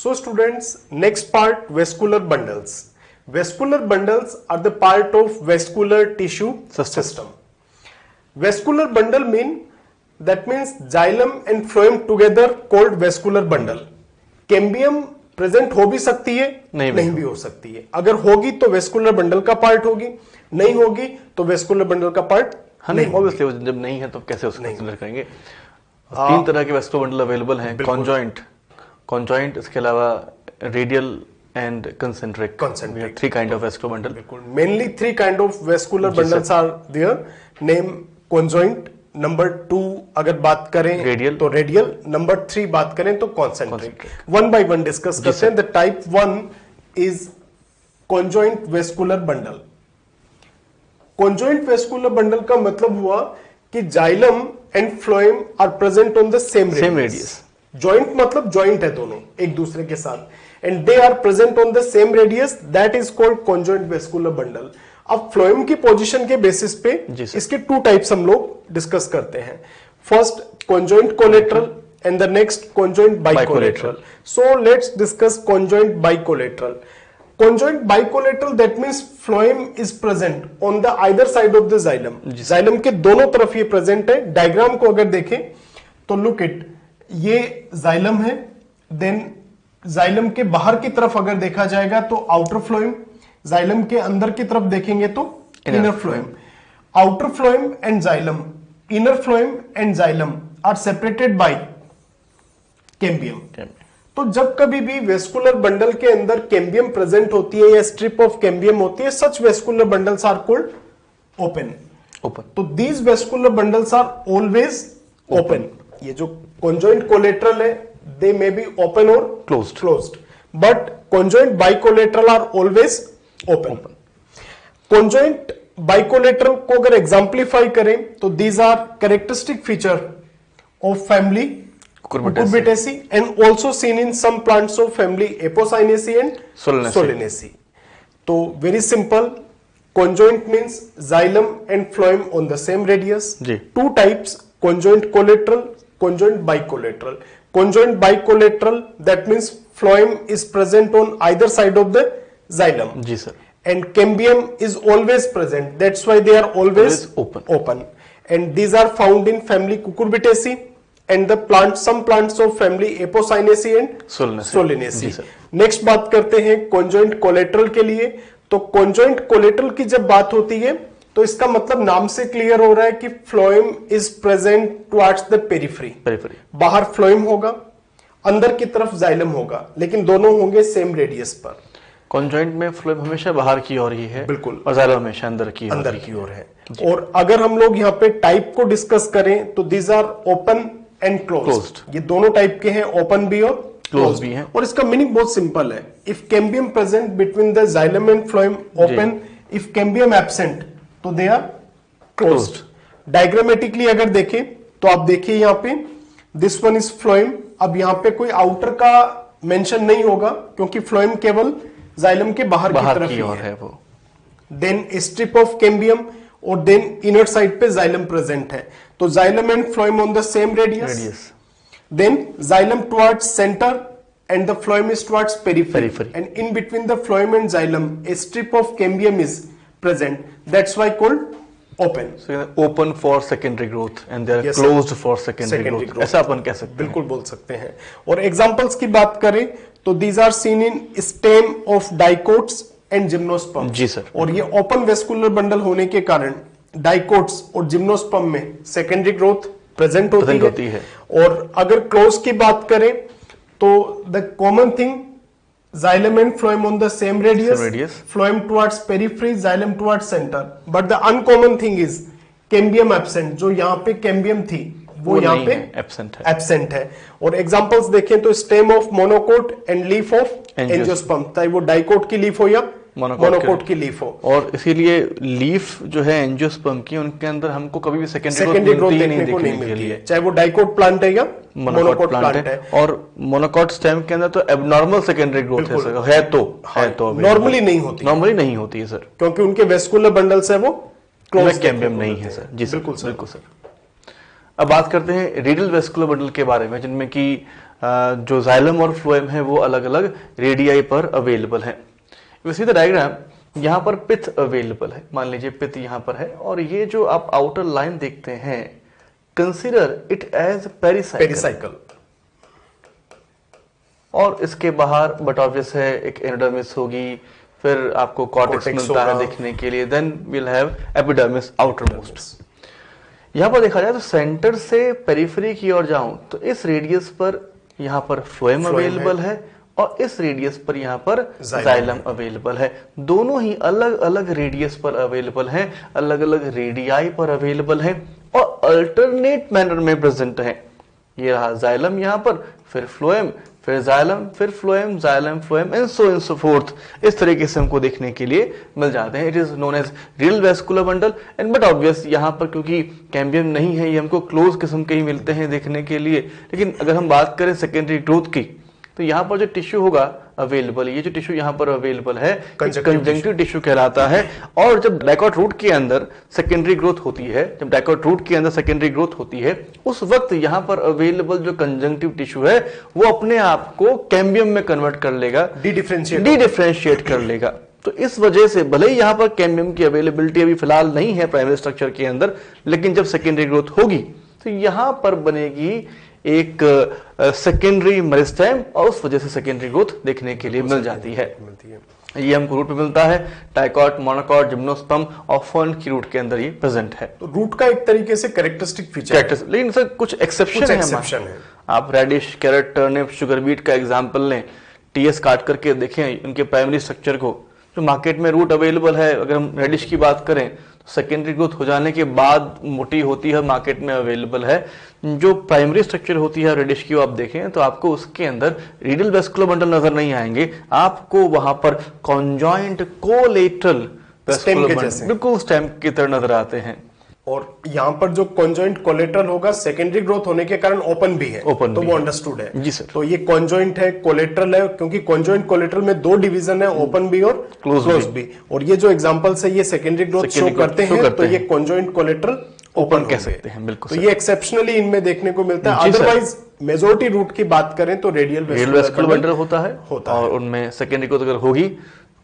So students, next part, vascular bundles. Vascular bundles are the part of vascular tissue system. Vascular bundle means xylem and phloem together called vascular bundle. Cambium present हो भी सकती है, नहीं भी हो सकती है. अगर होगी तो वेस्कुलर बंडल का पार्ट होगी, नहीं होगी तो वेस्कुलर बंडल का पार्ट नहीं. ऑब्वियसली जब नहीं है तो कैसे उसको कंसीडर करेंगे. तीन तरह के वेस्कुलर बंडल अवेलेबल हैं, कॉन्जॉइंट, इसके अलावा radial and concentric. We have three kind of vascular bundle. Mainly three kind of vascular bundles are there. Name conjoint, number 2 अगर बात करें रेडियल तो रेडियल, नंबर 3 बात करें तो concentric. One by one discuss करते हैं. The type 1 is conjoint vascular bundle. Conjoint vascular bundle का मतलब हुआ कि xylem and phloem are present on the same radius. Joint मतलब जॉइंट है दोनों एक दूसरे के साथ, and they are present on the same radius, that is called conjoint vascular bundle. अब फ्लोएम की पोजीशन के बेसिस पे इसके टू टाइप्स हम लोग डिस्कस करते हैं. First conjoint collateral and the next conjoint bicollateral. So let's discuss conjoint bicollateral. Conjoint bicollateral that means phloem is present on the either side of the xylem. Xylem के दोनों तरफ ये present है. Diagram को अगर देखें तो लुक इट, ये जाइलम है, देन जाइलम के बाहर की तरफ अगर देखा जाएगा तो आउटर फ्लोएम, जाइलम के अंदर की तरफ देखेंगे तो inner phloem. Outer phloem and xylem, inner phloem and xylem are separated by cambium. तो जब कभी भी वेस्कुलर बंडल के अंदर कैम्बियम प्रेजेंट होती है या स्ट्रिप ऑफ कैम्बियम होती है, such vascular bundles are called open. तो these vascular bundles are always open. ये जो कॉन्जॉइंट कोलेटरल है, दे मे बी ओपन और closed, but conjoint bicollateral are always open. Conjoint bicollateral को अगर एग्जाम्पलीफाई करें तो दीज आर characteristic feature of family Cucurbitaceae and also seen in some plants of family Apocynaceae and Solanaceae. तो very simple, conjoint means xylem and phloem on the same radius. Two types, conjoint collateral, conjoint bicollateral. Conjoint bicollateral, that means phloem is present on either side of the xylem. जी sir. And cambium is always present. That's why they are always open. And these are found in family Cucurbitaceae. And the plants, some plants of family Apocynaceae and Solanaceae. Next बात करते हैं conjoint collateral के लिए. तो conjoint collateral की जब बात होती है तो इसका मतलब नाम से क्लियर हो रहा है कि phloem is present towards the periphery. बाहर फ्लोएम होगा, अंदर की तरफ जाइलम होगा, लेकिन दोनों होंगे सेम रेडियस पर. कॉन्जॉइंट में फ्लोएम हमेशा बाहर की ओर ही है, बिल्कुल, और जाइलम हमेशा अंदर की ओर है. और अगर हम लोग यहाँ पे टाइप को डिस्कस करें तो these are open and closed. ये दोनों टाइप के हैं, ओपन भी और क्लोज भी हैं. और इसका मीनिंग बहुत सिंपल है. If cambium present between the xylem and phloem open, if cambium absent तो दे आर क्लोज्ड. डायग्रामेटिकली अगर देखें तो आप देखिए यहाँ पे दिस वन इज फ्लोएम. अब यहाँ पे कोई आउटर का मेंशन नहीं होगा क्योंकि फ्लोएम केवल जाइलम के बाहर की तरफ ही है. देन स्ट्रिप ऑफ कैम्बियम और देन इनर साइड पे जाइलम प्रेजेंट है. तो xylem and phloem on the same radius. Then xylem towards centre and the phloem is towards periphery. And in between the phloem and xylem a strip of cambium is present. That's why called open. Open for secondary growth and they are closed for secondary growth. ऐसा अपन कह सकते हैं, बिल्कुल बोल सकते हैं. और एग्जांपल्स की बात करें तो these are seen in stem of dicots and gymnosperm. जी सर. और ये ओपन वेस्कुलर बंडल होने के कारण डाइकोट्स और जिम्नोस्पर्म में सेकेंडरी ग्रोथ प्रेजेंट होती है. और अगर क्लोज की बात करें तो the common thing, xylem and phloem on the same radius, phloem towards periphery, xylem towards center. But the uncommon thing is cambium absent. जो यहाँ पे cambium थी वो यहाँ पे absent है. और examples देखें तो stem of monocot and leaf of angiosperm, चाहे वो dicot की leaf हो या मोनोकोट की लीफ हो. और इसीलिए लीफ जो है एंजियोस्पर्म की, उनके अंदर हमको कभी भी सेकेंडरी ग्रोथ देखने को नहीं मिलती है, चाहे वो डाइकोट प्लांट है या मोनोकोट प्लांट है. और मोनोकोट स्टेम के अंदर तो एबनॉर्मल सेकेंडरी ग्रोथ है तो नॉर्मली नहीं होती है सर, क्योंकि उनके वेस्कुलर बंडल्स है वो क्लोज कैम्बियम नहीं है सर. जी बिल्कुल सर. अब बात करते हैं रेडियल वेस्कुलर बंडल के बारे में, जिनमें कि जो जाइलम और फ्लोएम है वो अलग अलग रेडियाई पर अवेलेबल है। वैसे द डायग्राम यहाँ पर पिथ अवेलेबल है, मान लीजिए पिथ यहाँ पर है, और ये जो आप आउटर लाइन देखते हैं, कंसीडर इट एज पेरिसाइकल, और इसके बाहर बट ऑब्वियस है एक एंडोडर्मिस होगी, फिर आपको कॉर्टेक्स मिलता है देखने के लिए, then will have epidermis outermost. यहाँ पर देखा जाए तो सेंटर से पेरिफेरी की ओर जाऊं तो इस रेडियस पर यहाँ पर फ्लोएम अवेलेबल है और इस रेडियस पर यहाँ पर जाइलम अवेलेबल है। दोनों ही अलग अलग रेडियस पर अवेलेबल हैं, अलग अलग रेडियाई पर अवेलेबल है और अल्टरनेट मैनर में प्रेजेंट है। ये रहा जाइलम यहाँ पर, फिर फ्लोएम, फिर जाइलम, फिर phloem, xylem, phloem and so fourth. इस तरीके से हमको देखने के लिए मिल जाते हैं। It is known as real vascular bundle and but obvious यहाँ पर क्योंकि कैम्बियम नहीं है, ये हमको क्लोज किस्म के ही मिलते हैं देखने के लिए। लेकिन अगर हम बात करें सेकेंडरी ग्रोथ की तो यहाँ पर जो टिश्यू होगा अवेलेबल, ये जो टिश्यू यहाँ पर अवेलेबल है कंजंक्टिव टिश्यू कहलाता है। और जब डाइकॉट रूट के अंदर सेकेंडरी ग्रोथ होती है, जब डाइकॉट रूट के अंदर सेकेंडरी ग्रोथ होती है, उस वक्त यहाँ पर अवेलेबल जो कंजंक्टिव टिश्यू है वो अपने आप को कैम्बियम में कन्वर्ट कर लेगा, डी डिफरेंशिएट कर लेगा। तो इस वजह से भले ही यहाँ पर कैम्बियम की अवेलेबिलिटी अभी फिलहाल नहीं है प्राइमरी स्ट्रक्चर के अंदर, लेकिन जब सेकेंडरी ग्रोथ होगी तो यहाँ पर बनेगी एक सेकेंडरी मेरिस्टेम और उस वजह से सेकेंडरी ग्रोथ देखने के लिए मिल जाती है। ये हमको रूट पे मिलता है, डाइकॉट, मोनोकॉट, जिम्नोस्पर्म और फर्न की रूट के अंदर ये प्रेजेंट है। तो रूट का एक तरीके से कैरेक्टरिस्टिक फीचर है, लेकिन सर कुछ एक्सेप्शन है। आप radish, carrot, turnip, sugar beet का एग्जाम्पल लें, टीएस काट करके देखें इनके प्राइमरी स्ट्रक्चर को, जो मार्केट में रूट अवेलेबल है। अगर हम रेडिश की बात करें तो सेकेंडरी ग्रोथ हो जाने के बाद मोटी होती है, मार्केट में अवेलेबल है। जो प्राइमरी स्ट्रक्चर होती है रेडिश की, आप देखें तो आपको उसके अंदर रेडियल वेस्कुलर बंडल नजर नहीं आएंगे, आपको वहां पर कॉन्जॉइंट कोलेटरल वेस्कुलर बंडल बिल्कुल स्टेम की तरह नजर आते हैं। और यहाँ पर जो कॉन्जॉइंट कोलेटरल होगा सेकेंडरी ग्रोथ होने के कारण ओपन भी है, ओपन तो भी वो अंडरस्टूड है जी सर। तो ये कॉन्जॉइंट है, कोलेटरल है, क्योंकि कॉन्जॉइंट कोलेटरल में दो डिवीजन है, ओपन भी और क्लोज भी। और ये जो एग्जांपल है ये सेकेंडरी ग्रोथ शो करते हैं, तो ये कॉन्जॉइंट कोलेटरल ओपन कह सकते हैं, बिल्कुल। तो ये एक्सेप्शनली इनमें देखने को मिलता है। अदरवाइज मेजोरिटी रूट की बात करें तो रेडियल वेस्कुलर बंडल होता है और उनमें सेकेंडरी ग्रोथ अगर होगी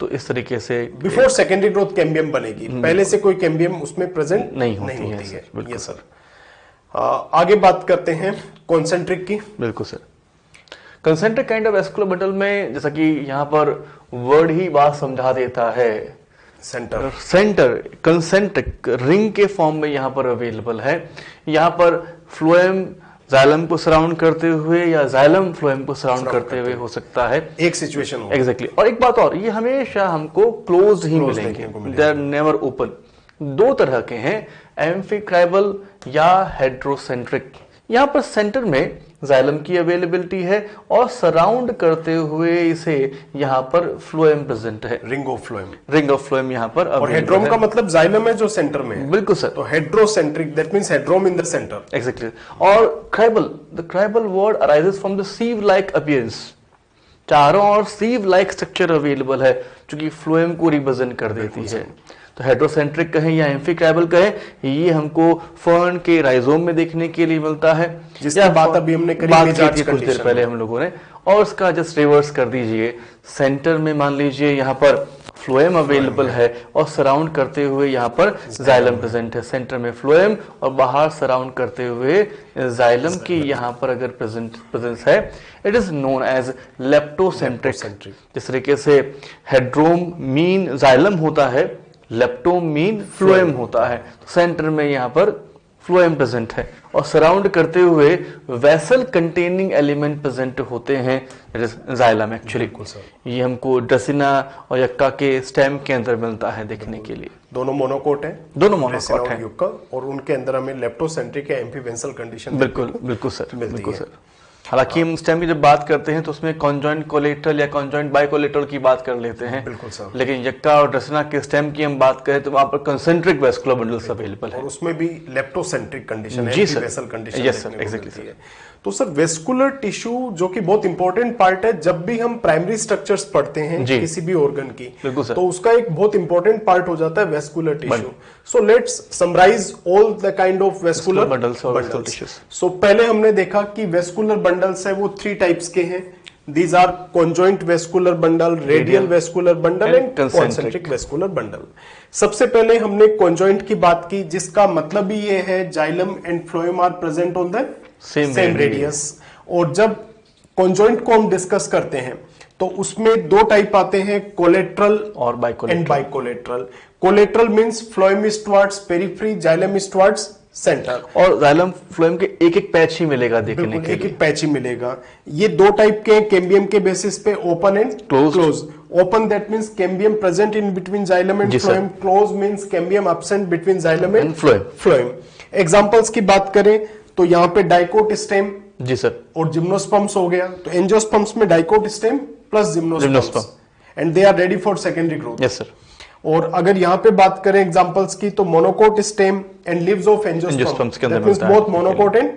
तो इस तरीके से बिफोर सेकेंडरी ग्रोथ कैम्बियम बनेगी, पहले से कोई कैम्बियम उसमें प्रेजेंट नहीं होती है। बिल्कुल सर। आगे बात करते हैं कॉन्सेंट्रिक की। बिल्कुल sir. Concentric kind of vascular bundle में जैसा कि यहाँ पर वर्ड ही बात समझा देता है, सेंटर कंसेंट्रिक रिंग के फॉर्म में यहाँ पर अवेलेबल है। यहाँ पर फ्लोएम जाइलम को सराउंड करते हुए या जाइलम फ्लोएम को सराउंड करते हुए हो सकता है, एक सिचुएशन एग्जैक्टली। और एक बात और, ये हमेशा हमको क्लोज ही मिलेंगे, दे आर नेवर ओपन। दो तरह के हैं, एम्फिक्राइबल या हेड्रोसेंट्रिक। यहाँ पर सेंटर में जाइलम की अवेलेबिलिटी है और सराउंड करते हुए इसे यहाँ पर फ्लोएम प्रेजेंट है, रिंग ऑफ फ्लोएम यहाँ पर। और हेड्रोम का मतलब जाइलम है जो सेंटर में है। बिल्कुल सर। तो hadrocentric that means hadrome in the centre, exactly. और cribral, the cribral word arises from the sieve like appearance. चारों ओर सीव लाइक स्ट्रक्चर अवेलेबल है जो कि फ्लोएम को रिप्रेजेंट कर देती है। तो हेड्रोसेंट्रिक कहें या एम्फिक्राइबल कहें, ये हमको फर्न के राइजोम में देखने के लिए मिलता है, जिसकी बात अभी हमने करी थी कुछ देर पहले हम लोगों ने। और उसका जस्ट रिवर्स कर दीजिए, सेंटर में मान लीजिए यहाँ पर फ्लोएम अवेलेबल है और सराउंड करते हुए यहाँ पर जाइलम प्रेजेंट है। सेंटर में फ्लोएम और बाहर सराउंड करते हुए जाइलम की यहाँ पर अगर प्रेजेंस है, इट इज नोन एज लेप्टोसेंट्रिक। जिस तरीके से हेड्रोम मीन जाइलम होता है, लेप्टोम मीन फ्लोएम होता है। तो सेंटर में यहाँ पर फ्लोएम प्रेजेंट है और सराउंड करते हुए वेसल कंटेनिंग एलिमेंट प्रेजेंट होते हैं, जाइलम एक्चुअली। ये हमको ड्रेसिना और यक्का के स्टेम के अंदर मिलता है देखने के लिए। दोनों मोनोकोट है, और उनके अंदर हमें लेप्टोसेंट्रिक या एम्फीवेंसल कंडीशन बिल्कुल सर। हालांकि हम स्टेम की जब बात करते हैं तो उसमें कॉन्जॉइंट कोलेटरल या कॉन्जॉइंट बाइकोलेटरल की बात कर लेते हैं, बिल्कुल सर। लेकिन यक्का और ड्रेसिना के स्टेम की हम बात करें तो वहां पर कंसेंट्रिक वेस्कुलर बंडल्स अवेलेबल है और उसमें भी लेप्टोसेंट्रिक कंडीशन है, एम्फीवेंसल कंडीशन। Yes sir, exactly. तो सर वेस्कुलर टिश्यू जो कि बहुत इंपॉर्टेंट पार्ट है, जब भी हम प्राइमरी स्ट्रक्चर्स पढ़ते हैं किसी भी ऑर्गन की, तो उसका एक बहुत इंपॉर्टेंट पार्ट हो जाता है vascular tissue. So let's summarise all the kind of vascular bundles. So पहले हमने देखा कि वेस्कुलर बंडल बंडल्स है वो 3 टाइप्स के हैं. These are conjoint vascular bundle, radial vascular bundle and concentric vascular bundle. सबसे पहले हमने conjoint की बात की, जिसका मतलब ही ये है xylem and phloem are present on the same radius. और जब conjoint को हम डिस्कस करते हैं तो उसमें 2 टाइप आते हैं, कोलेट्रल और and bicollateral. Collateral means phloem is towards periphery, xylem is towards centre. और जाइलम फ्लोएम के एक पैच ही मिलेगा देखने के लिए, एक पैच ही मिलेगा. ये 2 टाइप के हैं कैम्बियम के बेसिस पे, open and close. Open that means cambium present in between xylem and phloem. Close means cambium absent between xylem and phloem. Examples की बात करें तो यहाँ पे डाइकोट स्टेम जी सर और जिम्नोस्पर्म्स हो गया. तो एंजियोस्पर्म्स में dicot stem plus gymnosperms and they are ready for secondary growth. Yes sir. और अगर यहाँ पे बात करें एग्जांपल्स की तो monocot stem and leaves of angiosperms के अंदर मिलता है. Both monocot and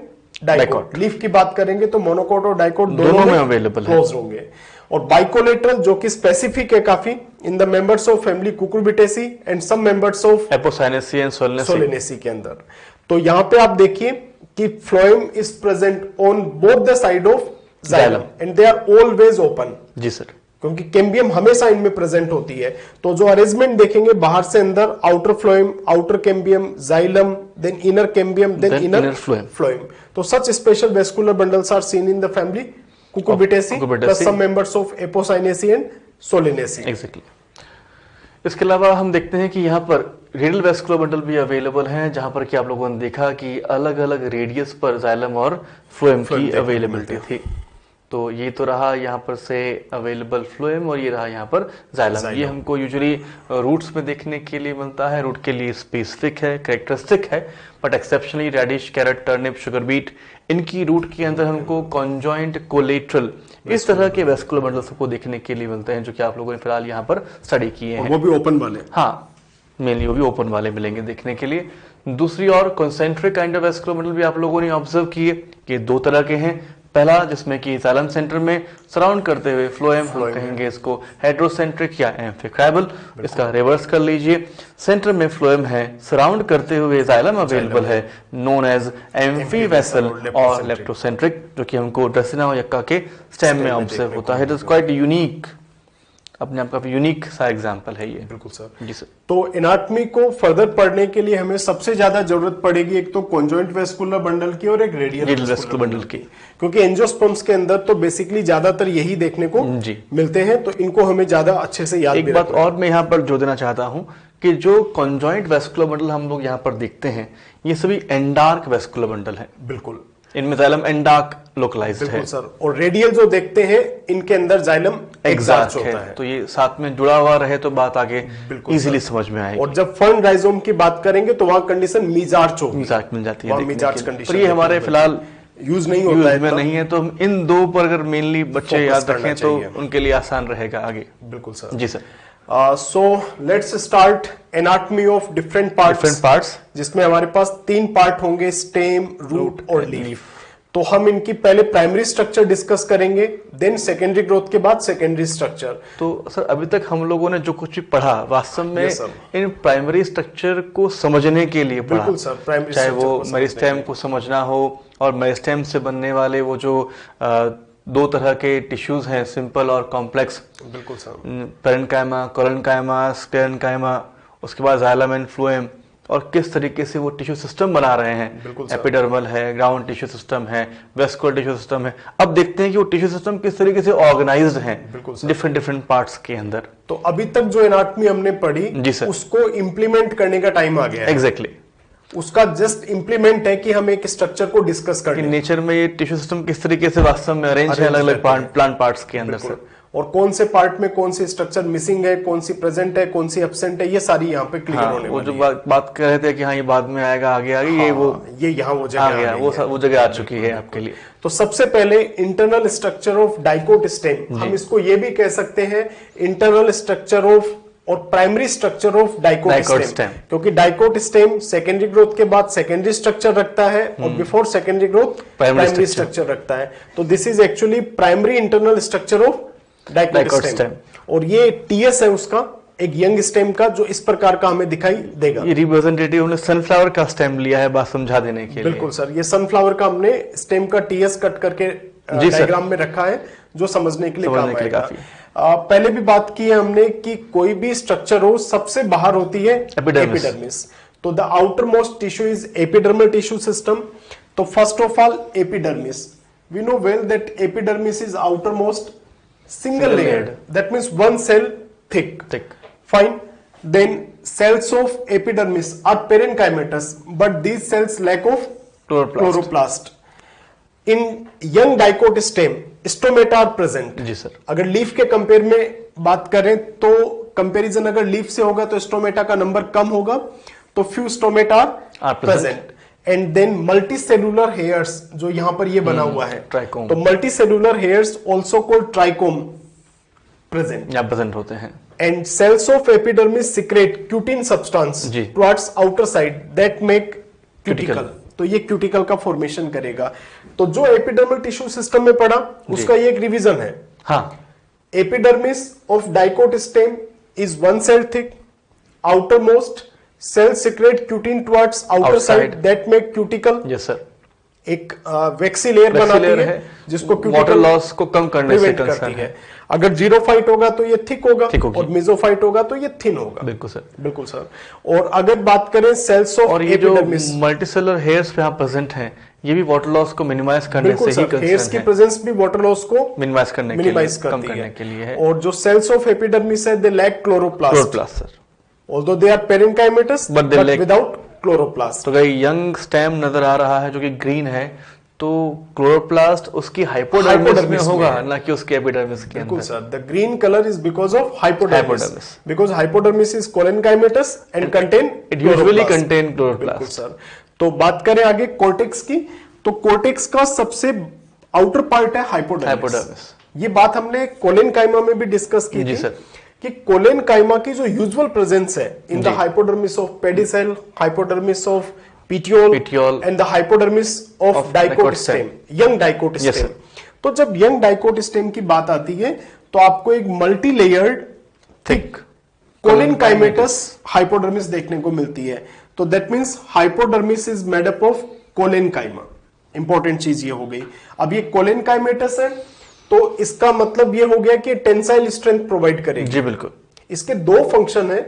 dicot. Leaf की बात करेंगे तो मोनोकोट और डाइकोट दोनों में अवेलेबल होंगे. और बाइकोलेटरल जो कि स्पेसिफिक है काफी in the members of family Cucurbitaceae and some members of Apocynaceae and Solanaceae के अंदर. तो यहाँ पे आप देखिए कि phloem is present on both the side of xylem and they are always open. जी सर. क्योंकि कैम्बियम हमेशा इनमें प्रेजेंट होती है. तो जो अरेंजमेंट देखेंगे बाहर से अंदर, outer phloem, outer cambium, xylem, then inner cambium, then inner phloem. तो such special vascular bundles are seen in the family Cucurbitaceae plus some members of Apocynaceae and Solanaceae. Exactly. इसके अलावा हम देखते हैं कि यहाँ पर रेडियल वेस्कुलर बंडल भी अवेलेबल हैं, जहां पर कि आप लोगों ने देखा कि अलग अलग रेडियस पर जाइलम और फ्लोएम की अवेलेबिलिटी थी. तो ये तो रहा यहाँ पर से अवेलेबल फ्लोएम और ये रहा यहाँ पर जाइलम. ये हमको यूजुअली रूट्स में देखने के लिए मिलता है, रूट के लिए स्पेसिफिक है, कैरेक्टरिस्टिक है. But exceptionally radish, carrot, turnip, sugar beet, इनकी रूट के अंदर हमको कॉन्जॉइंट, कोलेट्रल, इस तरह के वेस्कुलर बंडल्स को देखने के लिए मिलते हैं, जो कि आप लोगों ने फिलहाल यहाँ पर स्टडी किए हैं. वो भी ओपन वाले. हाँ, मेनली वो भी ओपन वाले मिलेंगे देखने के लिए. दूसरी और concentric kind of vascular bundle भी आप लोगों ने ऑब्जर्व किए कि 2 तरह के हैं. पहला जिसमें कि जाइलम सेंटर में सराउंड करते हुए फ्लोएम, हम कहेंगे इसको हेड्रोसेंट्रिक या एम्फिक्राइबल. इसका रिवर्स कर लीजिए, सेंटर में फ्लोएम है, सराउंड करते हुए जाइलम अवेलेबल है, नोन एज एम्फी वेसल और लेप्टोसेंट्रिक, जो कि हमको ड्रेसिना और यक्का के स्टेम में ऑब्जर्व होता है. इट इज क्वाइट यूनिक, अपने आप का यूनिक सा एग्जांपल है ये. बिल्कुल सर. जी सर. तो एनाटॉमी को फर्दर पढ़ने के लिए हमें सबसे ज्यादा जरूरत पड़ेगी एक तो कॉन्जॉइंट वेस्कुलर बंडल की और एक रेडियल वेस्कुलर बंडल की, क्योंकि एंजियोस्पर्म्स के अंदर तो बेसिकली ज्यादातर यही देखने को मिलते हैं. तो इनको हमें ज्यादा अच्छे से याद. एक बात और मैं यहाँ पर जोड़ देना चाहता हूँ कि जो कॉन्जॉइंट वेस्कुलर बंडल हम लोग यहाँ पर देखते हैं, ये सभी एंडार्क वेस्कुलर बंडल है. बिल्कुल. इनमें जाइलम एंडार्क लोकलाइज्ड है सर. और रेडियल जो देखते हैं इनके अंदर जाइलम एक्सार्च होता है. तो ये साथ में जुड़ा हुआ रहे तो बात आगे इजीली समझ में आएगी. और जब फर्न राइजोम की बात करेंगे तो वहां कंडीशन मीजार्च होगी, मीजार्च मिल जाती है. मीजार्च कंडीशन. पर ये हमारे फिलहाल यूज नहीं होता है, में नहीं है. तो हम इन 2 पर अगर मेनली बच्चे याद रखें तो उनके लिए आसान रहेगा आगे. बिल्कुल सर. जी sir. So let's start anatomy of different parts, जिसमें हमारे पास 3 पार्ट होंगे, स्टेम, रूट और लीफ. तो हम इनकी पहले प्राइमरी स्ट्रक्चर डिस्कस करेंगे, देन सेकेंडरी ग्रोथ के बाद सेकेंडरी स्ट्रक्चर. तो सर अभी तक हम लोगों ने जो कुछ भी पढ़ा वास्तव में इन प्राइमरी स्ट्रक्चर को समझने के लिए पढ़ा. बिल्कुल सर. प्राइमरी चाहे वो मेरिस्टेम को समझना हो और मेरिस्टेम से बनने वाले वो जो 2 तरह के टिश्यूज हैं, सिंपल और कॉम्प्लेक्स. बिल्कुल सर. पेरेन्काइमा, कोलेन्काइमा, स्क्लेरेन्काइमा, उसके बाद जाइलम एंड फ्लोएम, और किस तरीके से वो टिश्यू सिस्टम बना रहे हैं. एपिडर्मल है, ग्राउंड टिश्यू सिस्टम है, वेस्कुलर टिश्यू सिस्टम है. अब देखते हैं कि वो टिश्यू सिस्टम किस तरीके से ऑर्गेनाइज्ड हैं डिफरेंट पार्ट्स के अंदर. तो अभी तक जो एनाटॉमी हमने पढ़ी उसको इंप्लीमेंट करने का टाइम आ गया. एग्जैक्टली. उसका जस्ट इंप्लीमेंट है कि हम एक स्ट्रक्चर को डिस्कस करें. नेचर में ये टिश्यू सिस्टम किस तरीके से वास्तव में अरेंज है अलग अलग प्लांट पार्ट्स के अंदर से, और कौन से पार्ट में कौन सी स्ट्रक्चर मिसिंग है, कौन सी प्रेजेंट है, कौन सी एब्सेंट है, ये सारी यहाँ पे क्लियर होने वो जो बात कर रहे थे कि हाँ ये बाद में आएगा, आगे आगे, ये यहाँ वो जगह आ गया, वो जगह आ चुकी है आपके लिए. तो सबसे पहले internal structure of dicot stem, हम इसको ये भी कह सकते हैं इंटरनल स्ट्रक्चर ऑफ और primary structure of dicot stem, क्योंकि डाइकोट स्टेम सेकेंडरी ग्रोथ के बाद सेकेंडरी स्ट्रक्चर रखता है और before secondary growth primary structure रखता है. तो this is actually primary internal structure of dicot stem. और ये टीएस है उसका एक यंग स्टेम का, जो इस प्रकार का हमें दिखाई देगा. ये रिप्रेजेंटेटिव हमने सनफ्लावर का स्टेम लिया है बात समझा देने के लिए. बिल्कुल सर. ये सनफ्लावर का हमने स्टेम का टीएस कट करके डायग्राम में रखा है जो समझने के लिए काम आएगा। पहले भी बात की है हमने कि कोई भी स्ट्रक्चर हो सबसे बाहर होती है एपिडर्मिस। तो the outermost tissue is epidermal tissue system. तो first of all epidermis, we know well that epidermis is outermost single layered, that means one cell thick. Fine. Then cells of epidermis are parenchymatous, but these cells lack of chloroplast. In young dicot stem, stomata are present. जी sir. अगर leaf के compare में बात करें तो comparison अगर leaf से होगा तो स्टोमेटा का नंबर कम होगा, तो few stomata are present. And then multicellular hairs जो यहां पर ये बना हुआ है, ट्राइकोम। तो multicellular hairs also called trichome present होते हैं। And cells of epidermis secrete cutin substance towards outer side that make cuticle. तो ये क्यूटिकल का फॉर्मेशन करेगा। तो जो एपिडर्मल टिश्यू सिस्टम में पड़ा उसका ये एक रिवीजन है। हाँ, epidermis of dicot stem is one cell thick, outermost cell secrete cutin towards outer side that make cuticle. Yes sir. एक वैक्सी लेयर बनाती है जिसको वाटर लॉस को कम करने से कंसर्न है। अगर जीरोफाइट होगा तो ये थिक होगा और मेसोफाइट होगा तो ये थिन होगा। बिल्कुल सर, बिल्कुल सर। और अगर बात करें cells of epidermis, multicellular hairs यहाँ प्रेजेंट हैं, ये भी वाटर लॉस को मिनिमाइज करने से ही कंसर्न है। हेयर्स की प्रेजेंस भी वाटर लॉस को मिनिमाइज करने कम करने के लिए है। और जो सेल्स ऑफ एपिडर्मिस है they lack chloroplast sir, although they are parenchymatous but without chloroplast। तो अगर यंग स्टेम नजर आ रहा है जो कि ग्रीन है, तो क्लोरोप्लास्ट उसकी हाइपोडर्मिस में होगा, ना कि उसके एपिडर्मिस के अंदर। Sir, the green colour is because of hypodermis, because hypodermis is collenchymatous and contain it usually contain chloroplast. Sir, तो बात करें आगे कोर्टेक्स की, तो कोर्टेक्स का सबसे आउटर पार्ट है हाइपोडर्मिस। ये बात हमने कोलेनकाइमा में भी डिस्कस की थी सर, कि कोलेनकाइमा की जो यूजुअल प्रेजेंस है in the hypodermis of pedicel, hypodermis of petiole and the hypodermis of dicot stem, young dicot stem. तो जब यंग डाइकोट स्टेम की बात आती है तो आपको एक मल्टी लेयर्ड थिक कोलेनकाइमेटस हाइपोडर्मिस देखने को मिलती है। तो that means hypodermis is made up of collenchyma. Important चीज ये हो गई। अब ये कोलेनकाइमेटस है तो इसका मतलब ये हो गया कि टेंसाइल स्ट्रेंथ प्रोवाइड करेगी। जी बिल्कुल। इसके दो फंक्शन है,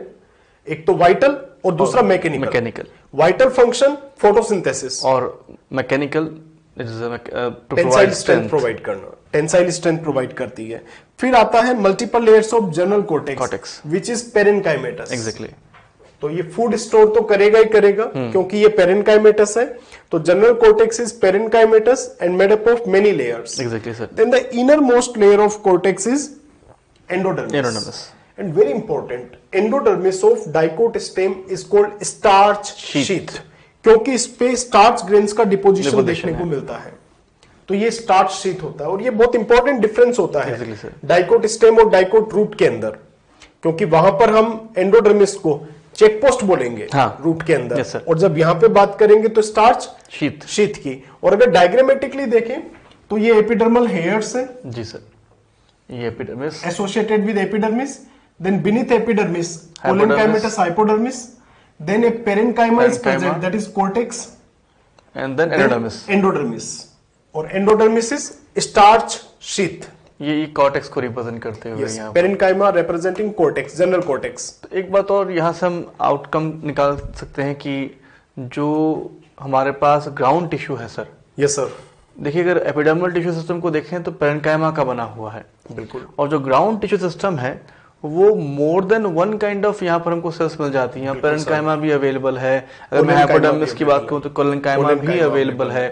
एक तो वाइटल और दूसरा मैकेनिकल। वाइटल फंक्शन फोटोसिंथेसिस और मैकेनिकल टेंसाइल स्ट्रेंथ प्रोवाइड करना, टेंसाइल स्ट्रेंथ प्रोवाइड करती है। फिर आता है multiple layers of general cortex which is parenchymatous. Exactly. तो ये फूड स्टोर तो करेगा ही करेगा क्योंकि ये पेरेनकाइमेटस है। तो general cortex is parenchymatous and made up of many layers. Exactly sir. Then the innermost layer of cortex is endodermis. And very important, endodermis of dicot stem is called starch sheath, क्योंकि इस पे starch grains का deposition देखने को मिलता है। तो ये स्टार्च शीथ होता है और ये बहुत इंपॉर्टेंट डिफरेंस होता है डाइकोट स्टेम और डाइकोट रूट के अंदर, क्योंकि वहां पर हम एंडोडर्मिस को चेक पोस्ट बोलेंगे रूट के अंदर। और जब यहां पे बात करेंगे तो स्टार्च शीथ की। और अगर डायग्रामेटिकली देखें तो ये एपिडर्मल हेयर्स है। जी सर, ये epidermis associated with epidermis, then beneath epidermis collenchymatous hypodermis, then a parenchyma is present that is cortex, and then endodermis. और एंडोडर्मिस इज स्टार्च शीथ। ये कॉर्टेक्स को रिप्रेजेंट करते हुए यहाँ parenchyma representing cortex, general cortex. तो एक बात और यहाँ से हम आउटकम निकाल सकते हैं कि जो हमारे पास ग्राउंड टिश्यू है सर। Yes sir. देखिए, अगर एपिडर्मल टिश्यू सिस्टम को देखें तो पेरेनकाइमा का बना हुआ है। बिल्कुल। और जो ग्राउंड टिश्यू सिस्टम है वो more than one kind of यहाँ पर हमको सेल्स मिल जाती हैं। पेरेनकाइमा भी अवेलेबल है। अगर मैं हाइपोडर्मिस की बात करूँ तो कोलेनकाइमा भी अवेलेबल है।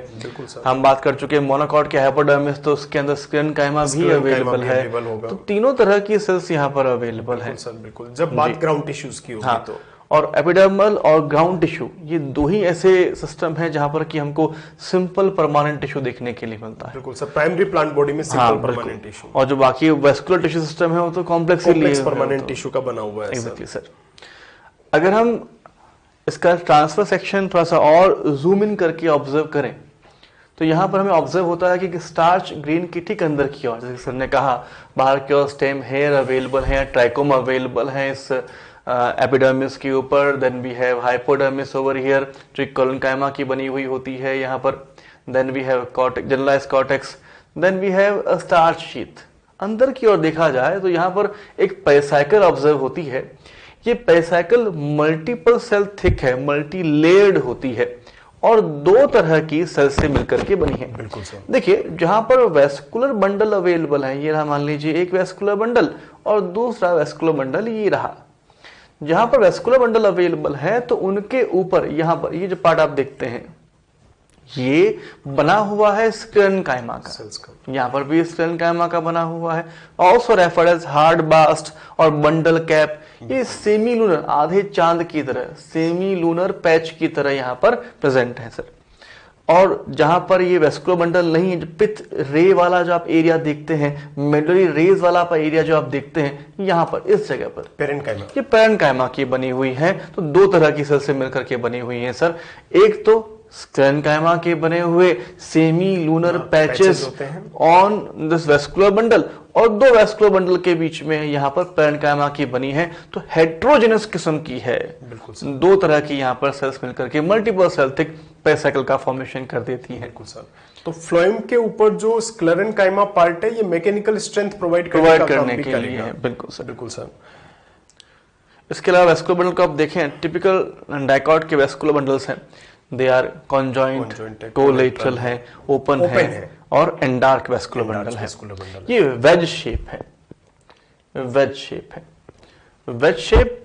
हम बात कर चुके हैं मोनोकॉट के हाइपोडर्मिस, तो उसके अंदर स्क्लेरेनकाइमा भी अवेलेबल है। तो तीनों तरह की सेल्स यहाँ पर अवेलेबल है। बिल्कुल, जब बात ग्राउंड टिश्यूज की होगी तो। और एपिडर्मल और ग्राउंड टिश्यू ये दो ही ऐसे सिस्टम है जहां पर कि हमको सिंपल परमानेंट टिश्यू देखने के लिए मिलता है। बिल्कुल सर, प्राइमरी प्लांट बॉडी में सिंपल परमानेंट टिश्यू। और जो बाकी वेस्कुलर टिश्यू सिस्टम है वो तो कॉम्प्लेक्स परमानेंट टिश्यू का बना हुआ है। Exactly sir. अगर हम इसका ट्रांसफर सेक्शन थोड़ा सा और जूम इन करके ऑब्जर्व करें तो यहाँ पर हमें ऑब्जर्व होता है कि स्टार्च ग्रीन की ठीक अंदर की ओर, जैसे सर ने कहा, बाहर की ओर स्टेम हेयर अवेलेबल है, ट्राइकोम अवेलेबल है इस एपिडर्मिस के ऊपर। Then we have hypodermis over here जो कोलेनकाइमा की बनी हुई होती है यहाँ पर। Then we have generalised cortex then we have a starch sheath. अंदर की ओर देखा जाए तो यहाँ पर एक पेरिसाइकिल ऑब्जर्व होती है। ये पेरिसाइकिल मल्टीपल सेल थिक है, मल्टी लेयर्ड होती है और दो तरह की सेल से मिलकर के बनी है। बिल्कुल सर। देखिए जहां पर वेस्कुलर बंडल अवेलेबल है, ये रहा, मान लीजिए एक वेस्कुलर बंडल और दूसरा वेस्कुलर बंडल ये रहा। जहां पर वेस्कुलर बंडल अवेलेबल है तो उनके ऊपर यहां पर ये जो पार्ट आप देखते हैं ये बना हुआ है स्क्लेरेन्काइमा का। यहाँ पर भी स्क्लेरेन्काइमा का बना हुआ है, also referred as hard bast और बंडल कैप। ये सेमी लूनर, आधे चांद की तरह, सेमी लूनर पैच की तरह यहाँ पर प्रेजेंट है सर। और जहां पर ये वेस्कुलर बंडल नहीं है, पिथ रे वाला जो आप एरिया देखते हैं, मेडुलरी रेज वाला आप एरिया जो आप देखते हैं, यहाँ पर इस जगह पर पेरेन्काइमा, ये पेरेन्काइमा की बनी हुई है। तो दो तरह की सेल से मिलकर के बनी हुई है सर। एक तो स्क्लेरेन्काइमा के बने हुए semi lunar patches on this vascular bundle और दो वेस्कुलर बंडल के बीच में यहाँ पर पेरेन्काइमा की बनी है। तो हेट्रोजेनस किस्म की है, दो तरह की यहाँ पर सेल्स मिलकर के मल्टीपल सेल थिक पेरिसाइकिल का फॉर्मेशन कर देती है। बिल्कुल सर। तो फ्लोएम के ऊपर जो स्क्लेरेन्काइमा पार्ट है ये मैकेनिकल स्ट्रेंथ प्रोवाइड करने के लिए है। बिल्कुल सर, बिल्कुल सर। इसके अलावा वेस्कुलर बंडल को आप देखें, टिपिकल डाइकॉट के वेस्कुलर बंडल्स हैं, दे आर कॉन्जॉइंट, कोलेटरल है, ओपन है और एंडार्क वेस्कुलर बंडल है। ये वेज शेप है, वेज शेप है। वेज शेप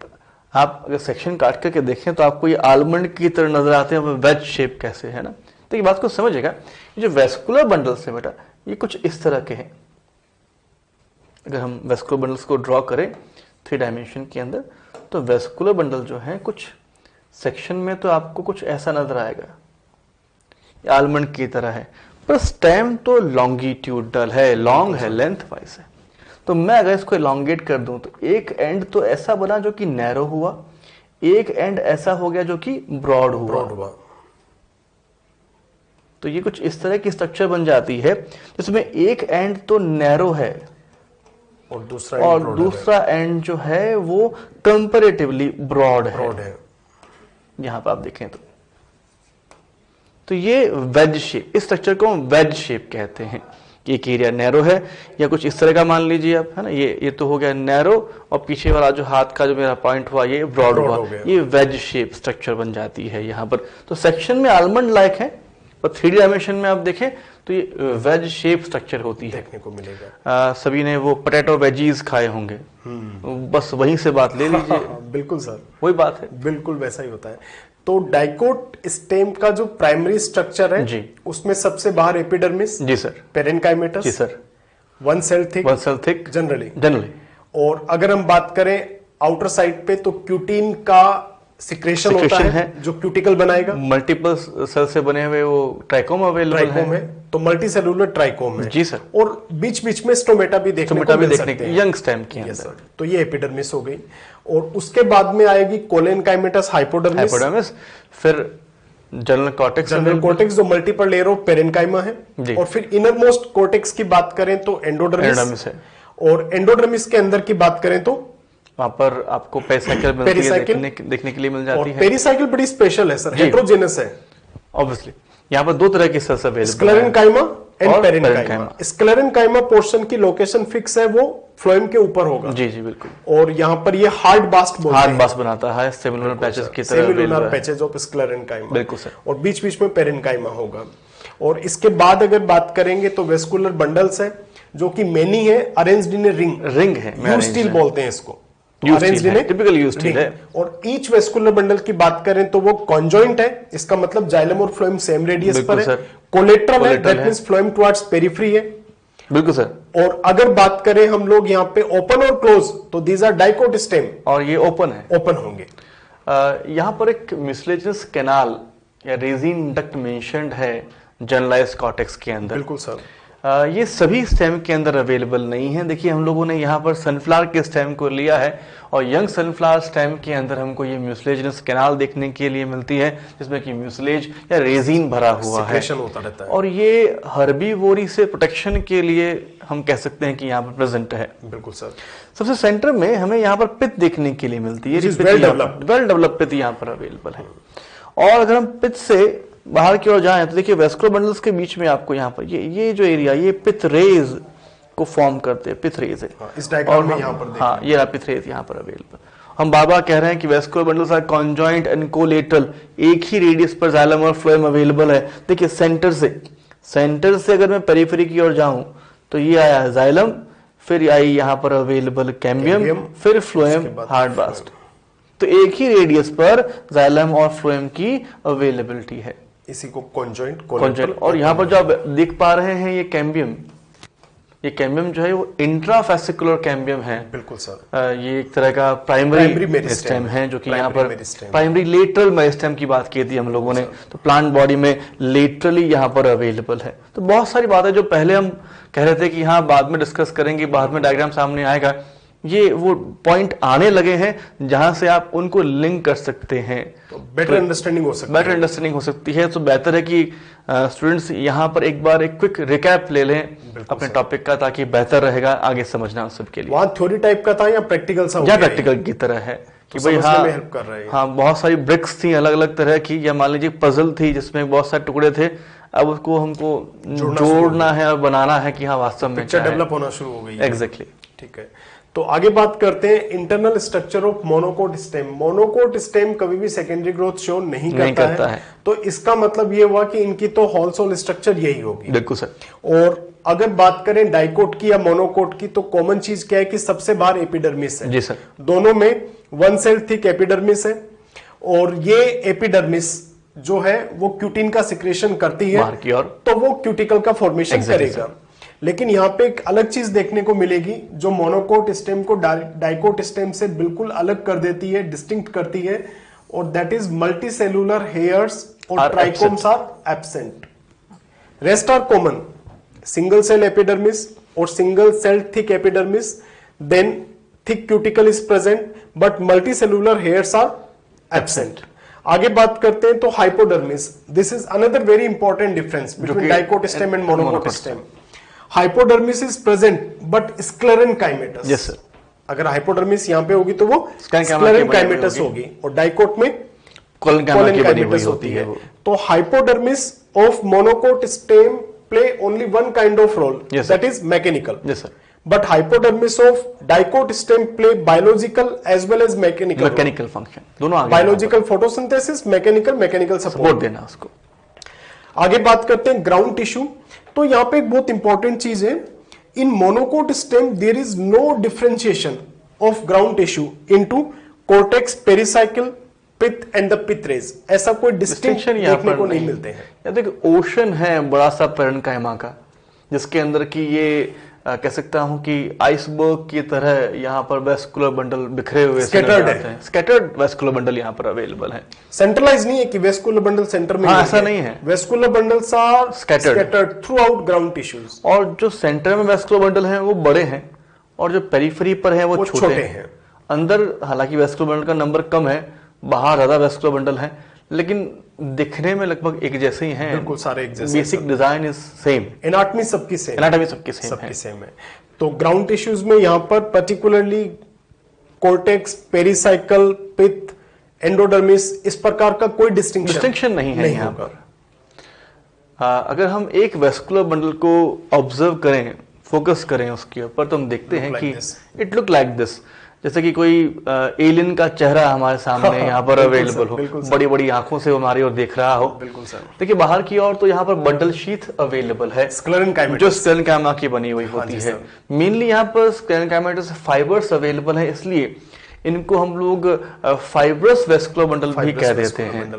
आप अगर सेक्शन काट करके देखें तो आपको ये आलमंड की तरह नजर आते हैं। वेज शेप कैसे है ना, तो ये बात को समझिएगा। ये जो वेस्कुलर बंडल्स है बेटा, ये कुछ इस तरह के हैं। अगर हम वेस्कुलर बंडल्स को ड्रॉ करें 3 डायमेंशन के अंदर, तो वेस्कुलर बंडल जो है कुछ सेक्शन में तो आपको कुछ ऐसा नजर आएगा, आलमंड की तरह है, पर स्टेम तो लॉन्गिट्यूडल है, लॉन्ग है, लेंथ वाइज है। तो मैं अगर इसको एलोंगेट कर दूं तो एक एंड तो ऐसा बना जो कि नैरो हुआ, एक एंड ऐसा हो गया जो कि ब्रॉड हुआ। तो ये कुछ इस तरह की स्ट्रक्चर बन जाती है जिसमें एक एंड तो नैरो है और दूसरा एंड जो है वो कंपैरेटिवली ब्रॉड है। यहां पर आप देखें तो ये वेज शेप, इस स्ट्रक्चर को हम वेज शेप कहते हैं। एक एरिया नैरो है या कुछ इस तरह का मान लीजिए आप, है ना, ये तो हो गया नैरो और पीछे वाला जो हाथ का जो मेरा पॉइंट हुआ ये ब्रॉड हुआ, ये वेज शेप स्ट्रक्चर बन जाती है यहाँ पर। तो सेक्शन में आलमंड लाइक है और 3D डायमेंशन में आप देखें तो ये वेज शेप स्ट्रक्चर होती है, देखने को मिलेगा। सभी ने वो पोटैटो वेजीज खाए होंगे, बस वहीं से बात ले लीजिए। बिल्कुल सर, वही बात है, बिल्कुल वैसा ही होता है। तो डाइकोट स्टेम का जो प्राइमरी स्ट्रक्चर है जी, उसमें सबसे बाहर एपिडर्मिस, जी सर, पेरेन्काइमेटस, जी sir, one cell thick generally. और अगर हम बात करें आउटर साइड पे तो क्यूटीन का सिक्रेशन होता है जो क्यूटिकल बनाएगा। मल्टीपल सेल से बने हुए वो ट्राइकोम अवेलेबल है, तो मल्टी सेलुलर ट्राइकोम है जी सर। और बीच बीच में स्टोमेटा भी देखने को मिल सकते हैं यंग स्टेम के अंदर। तो ये एपिडर्मिस हो गई और उसके बाद में आएगी कोलेनकाइमेटस हाइपोडर्मिस, फिर जनरल कॉर्टेक्स जो मल्टीपल लेयर ऑफ पेरेन्काइमा है, और फिर इनर मोस्ट कॉर्टेक्स की बात करें तो एंडोडर्मिस है, और एंडोडर्मिस के अंदर की बात करें तो वहां पर आपको पेरिसाइकिल देखने के लिए मिल जाती है। पेरिसाइकिल बड़ी स्पेशल है सर, हेट्रोजेनस है ऑब्वियसली। यहाँ पर दो तरह की सेल्स अवेलेबल हैं, sclerenchyma and parenchyma. Sclerenchyma portion की लोकेशन फिक्स है, वो फ्लोएम के ऊपर होगा। जी जी बिल्कुल। और यहाँ पर ये हार्ड बास्ट बनाता है, सेमिलुनर पैचेस की तरह, सेमिलुनर पैचेस ऑफ स्क्लेरेन्काइमा। बिल्कुल सर। और बीच बीच में पेरेन्काइमा होगा। और इसके बाद अगर बात करेंगे तो वेस्कुलर बंडल्स है जो कि मेनी है, अरेंज्ड इन ए रिंग है, यू स्टील बोलते हैं इसको, टिपिकल यू स्टील है। और ईच वेस्कुलर बंडल की बात करें तो वो कॉन्जॉइंट है, इसका मतलब जाइलम और फ्लोएम सेम रेडियस पर है। कोलेट्रल है, that means phloem towards periphery है। बिल्कुल सर। और अगर बात करें हम लोग यहाँ पे ओपन और क्लोज, तो दीज आर डाइकोट स्टेम, और ये ओपन है, ओपन होंगे। यहाँ पर एक मिसलेजियस कैनाल या रेजिन डक्ट मेंशन्ड है जनरलाइज्ड कॉर्टेक्स के अंदर। बिल्कुल सर। ये सभी स्टेम के अंदर अवेलेबल नहीं है। देखिए हम लोगों ने यहाँ पर सनफ्लावर के स्टेम को लिया है और यंग सनफ्लावर स्टेम के अंदर हमको ये म्यूसलेजिनस कैनाल देखने के लिए मिलती है, जिसमें कि म्यूसलेज या रेजिन भरा हुआ है, होता रहता है। और ये हर्बीवोरी से प्रोटेक्शन के लिए हम कह सकते हैं कि यहाँ पर प्रेजेंट है। बिल्कुल सर। सबसे सेंटर में हमें यहाँ पर पित देखने के लिए मिलती है, वेल डेवलप्ड पित यहाँ पर अवेलेबल है। और अगर हम पित से बाहर की ओर जाएं तो देखिए वेस्कुलर बंडल्स के बीच में आपको यहाँ पर ये जो एरिया, ये पिथ रेज को फॉर्म करते हैं, पिथ रेज है। इस डायग्राम में यहाँ पर हाँ, ये पिथ रेज यहाँ पर अवेलेबल। हम बार बार कह रहे हैं कि vascular bundles are conjoint and collateral, एक ही रेडियस पर जाइलम और फ्लोएम अवेलेबल है। देखिए सेंटर से अगर मैं पेरिफेरी की ओर जाऊं तो ये आया जाइलम, फिर आई यहाँ पर अवेलेबल कैम्बियम, फिर फ्लोएम, हार्ड बास्ट। तो एक ही रेडियस पर जाइलम और फ्लोएम की अवेलेबिलिटी है, इसी को कॉन्जॉइंट। और यहाँ पर जो आप देख पा रहे हैं ये कैम्बियम जो है वो इंट्राफेसिकुलर कैम्बियम है। बिल्कुल सर। ये एक तरह का प्राइमरी मेरिस्टेम है, जो कि यहाँ पर प्राइमरी लेटरल मेरिस्टेम की बात की थी हम लोगों ने, तो प्लांट बॉडी में लेटरली यहाँ पर अवेलेबल है। तो बहुत सारी बातें जो पहले हम कह रहे थे कि हाँ बाद में डिस्कस करेंगे, बाद में डायग्राम सामने आएगा, ये वो पॉइंट आने लगे हैं जहां से आप उनको लिंक कर सकते हैं, तो बेटर अंडरस्टैंडिंग हो सकती है। तो बेहतर है कि स्टूडेंट्स यहाँ पर एक बार एक क्विक रिकैप ले लें अपने टॉपिक का, ताकि बेहतर रहेगा आगे समझना सबके लिए। वहां थ्योरी टाइप का था या प्रैक्टिकल सा? या प्रैक्टिकल की तरह है कि भाई हेल्प कर रहे हैं। हाँ, बहुत सारी ब्रिक्स थी अलग अलग तरह की, या मान लीजिए पजल थी जिसमें बहुत सारे टुकड़े थे, अब उसको हमको जोड़ना है और बनाना है कि हाँ वास्तव में पिक्चर डेवलप होना शुरू हो गई। एग्जैक्टली, ठीक है। तो आगे बात करते हैं internal structure of monocot stem. Monocot stem कभी भी सेकेंडरी ग्रोथ शो नहीं करता है। तो इसका मतलब ये हुआ कि इनकी तो होल सोल स्ट्रक्चर यही होगी। बिल्कुल सर। और अगर बात करें डाइकोट की या मोनोकोट की, तो कॉमन चीज क्या है कि सबसे बाहर एपिडर्मिस है। जी सर। दोनों में वन सेल थिक एपिडर्मिस है, और ये एपिडर्मिस जो है वो क्यूटिन का सिक्रेशन करती है, तो वो क्यूटिकल का फॉर्मेशन करेगा। लेकिन यहाँ पे एक अलग चीज देखने को मिलेगी जो मोनोकोट स्टेम को डाइकोट स्टेम से बिल्कुल अलग कर देती है, डिस्टिंक्ट करती है, और that is multicellular hairs और trichomes are absent. Rest are common, single cell epidermis और single cell thick epidermis, then thick cuticle is present but multicellular hairs are absent. आगे बात करते हैं तो hypodermis, this is another very important difference between dicot stem and monocot stem. Hypodermis is present but sclerenchymatous. Yes sir. अगर hypodermis यहाँ पे होगी तो वो स्क्लेरेनकाइमेटस होगी, और डाइकोट में कोलेनकाइमेटस होती है। तो hypodermis of monocot stem play only one kind of role, that is mechanical. Yes sir. But hypodermis of dicot stem play biological as well as mechanical function, दोनों आगे। Biological photosynthesis, mechanical support देना उसको। आगे बात करते हैं ground tissue. तो यहाँ पे एक बहुत इंपॉर्टेंट चीज है, in monocot stem there is no differentiation of ground tissue into cortex, pericycle, pith and the pith rays. ऐसा कोई डिस्टिंक्शन देखने को नहीं मिलते हैं। देखो ओशन है बड़ा सा पेरेन्काइमा का, जिसके अंदर की ये कह सकता हूं कि आइसबर्ग की तरह यहाँ पर वेस्कुलर बंडल बिखरे हुए स्कैटर्ड वेस्कुलर बंडल यहाँ पर अवेलेबल है। सेंट्रलाइज नहीं है कि वेस्कुलर बंडल सेंटर में, ऐसा नहीं है। Vascular bundles are scattered throughout ground tissues, और जो सेंटर में वेस्कुलर बंडल है वो बड़े हैं, और जो पेरिफेरी पर है वो छोटे हैं। अंदर हालांकि वेस्कुलर बंडल का नंबर कम है, बाहर ज्यादा वेस्कुलर बंडल है, लेकिन दिखने में लगभग एक जैसे ही हैं। बिल्कुल सारे एक जैसे। Basic design is same, anatomy सबकी सेम है। तो ग्राउंड टिश्यूज में यहाँ पर पर्टिकुलरली कॉर्टेक्स, पेरिसाइकल, पिथ, एंडोडर्मिस, इस प्रकार का कोई डिस्टिंक्शन नहीं है यहाँ पर। अगर हम एक वेस्कुलर बंडल को ऑब्जर्व करें, फोकस करें उसके ऊपर, तो हम देखते हैं कि इट लुक लाइक दिस, जैसे कि कोई एलियन का चेहरा हमारे सामने यहाँ पर अवेलेबल हो, बड़ी बड़ी आंखों से हमारी ओर देख रहा हो। बिल्कुल सर। देखिए बाहर की ओर तो यहाँ पर बंडल शीथ अवेलेबल है, जो स्क्लेरेनकाइमा की बनी हुई होती है। मेनली यहाँ पर स्क्लेरेनकाइमेटस फाइबर्स अवेलेबल है, इसलिए इनको हम लोग फाइब्रस वेस्कुलर बंडल भी कह देते हैं।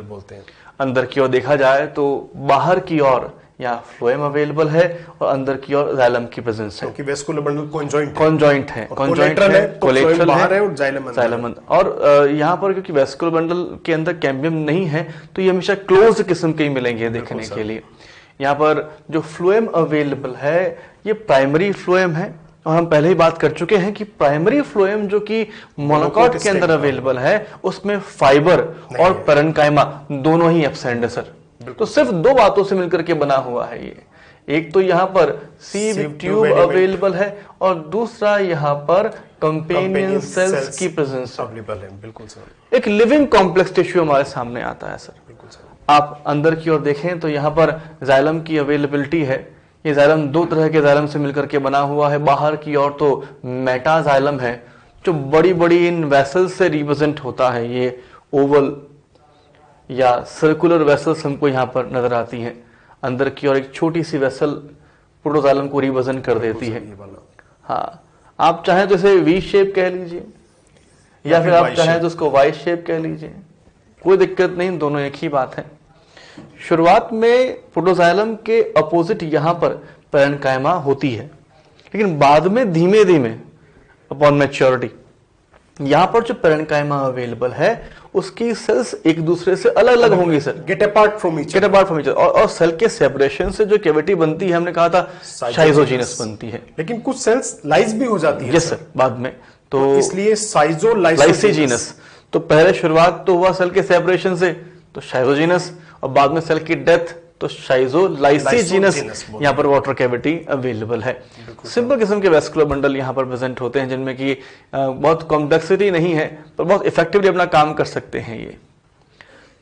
अंदर की ओर देखा जाए तो बाहर की ओर यहाँ फ्लोएम अवेलेबल है, और अंदर की ओर जाइलम की प्रेजेंस है, क्योंकि वेस्कुलर बंडल कॉन्जॉइंट है, कोलेटरल है, और जाइलम। और यहाँ पर क्योंकि वेस्कुलर बंडल के अंदर कैम्बियम नहीं है, तो ये हमेशा क्लोज किस्म के ही मिलेंगे देखने के लिए। यहाँ पर जो फ्लोएम अवेलेबल है ये प्राइमरी फ्लोएम है, और हम पहले ही बात कर चुके हैं कि प्राइमरी फ्लोएम जो कि मोनोकोट के अंदर अवेलेबल है, उसमें फाइबर और पेरेन्काइमा दोनों ही एब्सेंट है सर। तो सिर्फ दो बातों से मिलकर के बना हुआ है ये, एक तो यहाँ पर सीव ट्यूब अवेलेबल है, और दूसरा यहाँ पर कंपेनियन सेल्स की प्रेजेंस अवेलेबल है। बिल्कुल सर। एक लिविंग कॉम्प्लेक्स टिश्यू हमारे सामने आता है सर। बिल्कुल सर। आप अंदर की ओर देखें तो यहाँ पर जाइलम की अवेलेबिलिटी है। ये जाइलम दो तरह के जाइलम से मिलकर के बना हुआ है। बाहर की ओर तो मेटा जाइलम है जो बड़ी बड़ी इन वेसल्स से रिप्रेजेंट होता है। ये ओवल या सर्कुलर वेसल्स हमको यहाँ पर नजर आती हैं। अंदर की ओर एक छोटी सी वेसल प्रोटोजाइलम को रिप्रेजेंट कर देती है। हाँ, आप चाहें तो इसे वी शेप कह लीजिए या फिर आप चाहें तो उसको वाई शेप कह लीजिए, कोई दिक्कत नहीं, दोनों एक ही बात है। शुरुआत में प्रोटोजाइलम के अपोजिट यहाँ पर पैरेन्काइमा होती है, लेकिन बाद में धीमे धीमे अपॉन मैच्योरिटी यहाँ पर जो पैरेन्काइमा अवेलेबल है उसकी सेल्स एक दूसरे से अलग अलग होंगी sir, get apart from each other cell के सेपरेशन से जो कैविटी बनती है, हमने कहा था साइजोजीनस बनती है, लेकिन कुछ सेल्स लाइस भी हो जाती है। यस सर, बाद में तो इसलिए लाइसिजीनस। तो पहले शुरुआत तो हुआ सेल के सेपरेशन से तो साइजोजीनस, और बाद में सेल की डेथ तो साइजोलाइसिजीनस। यहाँ पर वाटर कैविटी अवेलेबल है। सिंपल किस्म के वेस्कुलर बंडल यहाँ पर प्रेजेंट होते हैं जिनमें कि बहुत कॉम्प्लेक्सिटी नहीं है पर बहुत इफेक्टिवली अपना काम कर सकते हैं ये।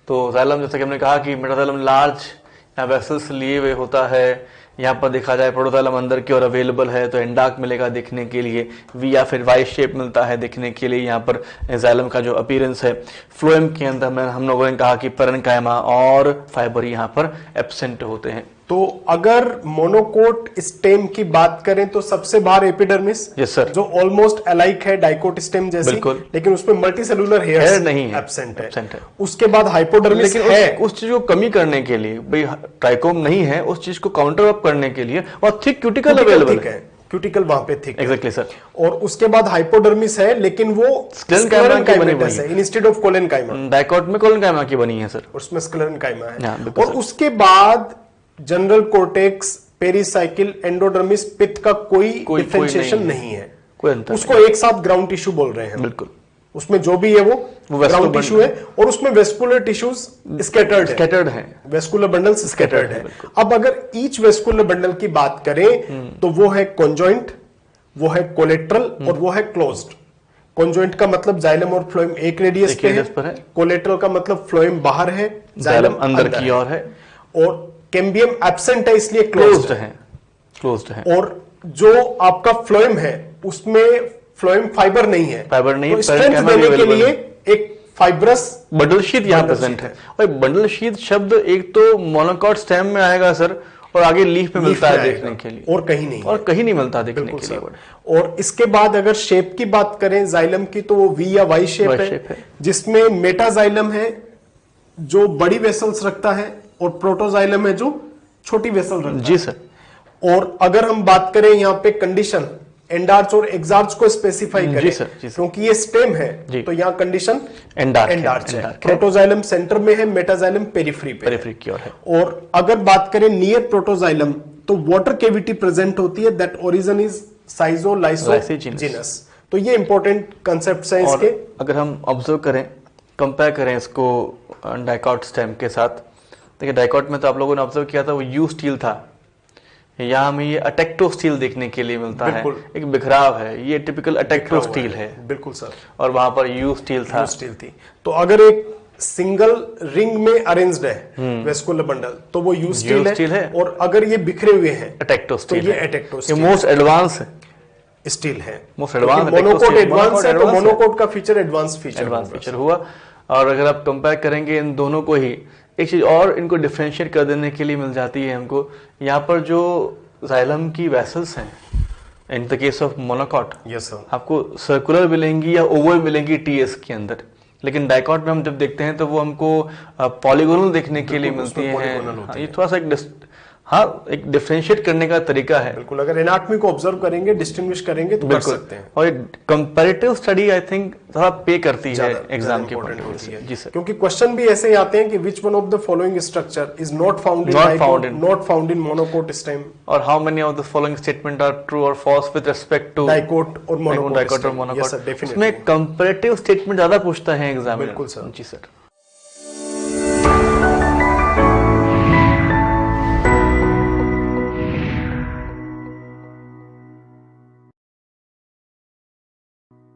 तो जाइलम, जैसा कि हमने कहा कि मेटाजाइलम लार्ज या वेसल्स लिए हुए होता है। यहाँ पर देखा जाए प्रोटोजाइलम अंदर की ओर अवेलेबल है तो एंडार्क मिलेगा देखने के लिए, वी या फिर वाई शेप मिलता है देखने के लिए। यहाँ पर जाइलम का जो अपीयरेंस है, फ्लोएम के अंदर में हम लोगों ने कहा कि पैरेन्काइमा और फाइबर यहाँ पर एब्सेंट होते हैं। तो अगर मोनोकोट स्टेम की बात करें तो सबसे बाहर एपिडर्मिस, यस सर, जो ऑलमोस्ट अलाइक है डाइकोट स्टेम जैसी, बिल्कुल, लेकिन उसमें मल्टीसेलुलर हेयर नहीं है, एब्सेंट है। उसके बाद हाइपोडर्मिस लेकिन है। उस चीज को कमी करने के लिए, भाई ट्राइकोम नहीं है, उस चीज को काउंटर अप करने के लिए और थिक क्यूटिकल अवेलेबल है, क्यूटिकल वहां पे थिक, एग्जैक्टली सर। और उसके बाद हाइपोडर्मिस है, लेकिन वो स्क्लेरेन्काइमा है इंस्टेड ऑफ कोलेन्काइमा। डाइकोट में कोलेन्काइमा की बनी है सर, उसमें स्क्लेरेन्काइमा है। और उसके बाद जनरल कोर्टेक्स, पेरिसाइकिल, एंडोडर्मिस, पित्त का कोई डिफरेंशिएशन नहीं है, कोई अंतर उसको एक साथ ग्राउंड टिश्यू बोल रहे हैं। बिल्कुल, उसमें जो भी है वो ग्राउंड टिश्यू है और उसमें वेस्कुलर टिश्यूज स्कैटर्ड है, वेस्कुलर बंडल्स स्कैटर्ड है। अब अगर ईच वेस्कुलर बंडल की बात करें तो वो है कॉन्जॉइंट, वो है कोलेट्रल और वो है क्लोज्ड। कॉन्जॉइंट का मतलब जाइलम और फ्लोएम एक रेडियस पे है, कोलेट्रल का मतलब फ्लोएम बाहर है, जाइलम अंदर की ओर है, और कैम्बियम एब्सेंट है इसलिए क्लोज्ड है। और जो आपका फ्लोएम है उसमें फ्लोएम फाइबर नहीं है, तो स्ट्रेंथ देने के लिए एक फाइब्रस बंडल शीथ यहाँ प्रेजेंट है। और बंडल शीथ शब्द एक तो मोनोकॉट स्टेम में आएगा सर, और आगे लीफ पे मिलता है देखने के लिए, और कहीं नहीं मिलता देखने के लिए। और इसके बाद अगर शेप की बात करें जाइलम की तो वो वी या वाई शेप है, जिसमें मेटाजाइलम है जो बड़ी वेसल्स रखता है और प्रोटोजाइलम है जो छोटी वेसल रखता है। जी सर। और अगर हम बात करें यहाँ पे कंडीशन एंडार्च और एक्सार्च को स्पेसिफाई करें, जी सर, क्योंकि ये स्टेम है तो यहाँ कंडीशन एंडार्च है। प्रोटोजाइलम सेंटर में है, मेटाजाइलम पेरिफेरी की ओर है। और अगर बात करें नियर प्रोटोजाइलम तो वाटर कैविटी प्रेजेंट होती है, दैट ओरिजिन इज साइजोलाइसिजीनस। तो ये इंपॉर्टेंट कंसेप्ट है इसके। अगर हम ऑब्जर्व करें, कंपेयर करें इसको डाइकॉट स्टेम के साथ, देखिए डाइकॉट में तो आप लोगों ने ऑब्जर्व किया था वो यू स्टील था, यहाँ हमें ये अटेक्टो स्टील देखने के लिए मिलता है, एक बिखराव है, ये टिपिकल अटेक्टो स्टील है। बिल्कुल सर। और वहां पर यू स्टील थी। तो अगर एक सिंगल रिंग में अरेंज्ड है वेस्कुलर बंडल तो वो यू स्टील है, और अगर ये बिखरे हुए हैं अटेक्टो स्टील, तो ये अटेक्टो स्टील, मोस्ट एडवांस स्टील है। मोस्ट एडवांस, मोनोकोट एडवांस है तो मोनोकोट का फीचर एडवांस फीचर हुआ। और अगर आप कंपेयर करेंगे इन दोनों को ही, एक चीज और इनको डिफरेंशिएट कर देने के लिए मिल जाती है हमको, यहाँ पर जो जाइलम की वेसल्स हैं in the case of monocot, yes sir, आपको सर्कुलर मिलेंगी या ओवल मिलेंगी टीएस के अंदर, लेकिन डाइकॉट में हम जब देखते हैं तो वो हमको पॉलीगोनल देखने के लिए मिलती है। ये थोड़ा सा एक डिफरेंशिएट करने का तरीका है। बिल्कुल, अगर एनाटॉमी को ऑब्जर्व करेंगे, डिस्टिंग्विश करेंगे तो कर सकते हैं। और कंपैरेटिव स्टडी आई थिंक थोड़ा पे करती है एग्जाम के पॉइंट ऑफ व्यू से। जी सर, क्योंकि क्वेश्चन भी ऐसे ही आते हैं कि which one of the following structure is not found in monocot stem, और how many of the following statement are true और false with respect to dicot और मोनोकोट। उसमें कंपैरेटिव स्टेटमेंट ज्यादा पूछता है एग्जाम। बिल्कुल सर। जी सर।